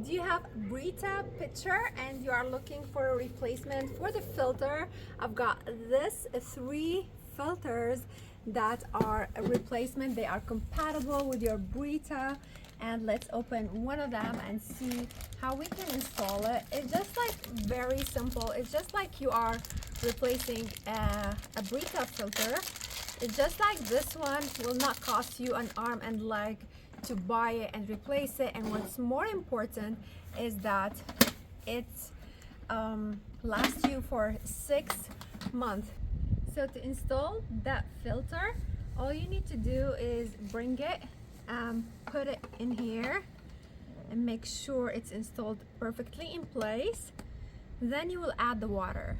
Do you have Brita pitcher and you are looking for a replacement for the filter? I've got this 3 filters that are a replacement. They are compatible with your Brita, and let's open one of them and see how we can install it. It's just like very simple. It's just like you are replacing a Brita filter. It's just like this one will not cost you an arm and leg to buy it and replace it. And what's more important is that it lasts you for 6 months. So to install that filter, all you need to do is bring it, put it in here and make sure it's installed perfectly in place. Then you will add the water.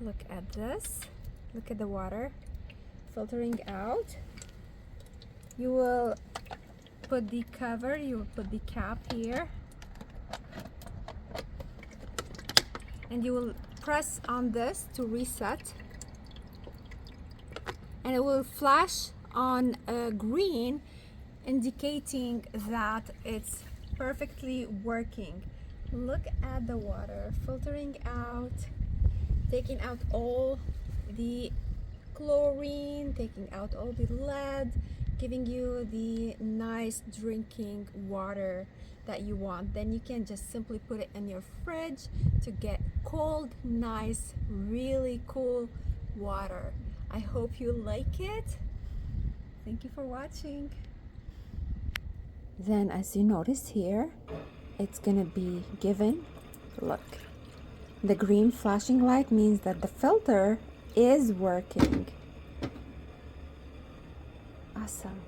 Look at this. Look at the water filtering out. You will put the cover, you will put the cap here, and you will press on this to reset, and it will flash on green, indicating that it's perfectly working. Look at the water filtering out, taking out all the chlorine, taking out all the lead, giving you the nice drinking water that you want. Then you can just simply put it in your fridge to get cold, nice, really cool water. I hope you like it. Thank you for watching. Then, as you notice here, it's gonna be given, look, the green flashing light means that the filter is working. Awesome.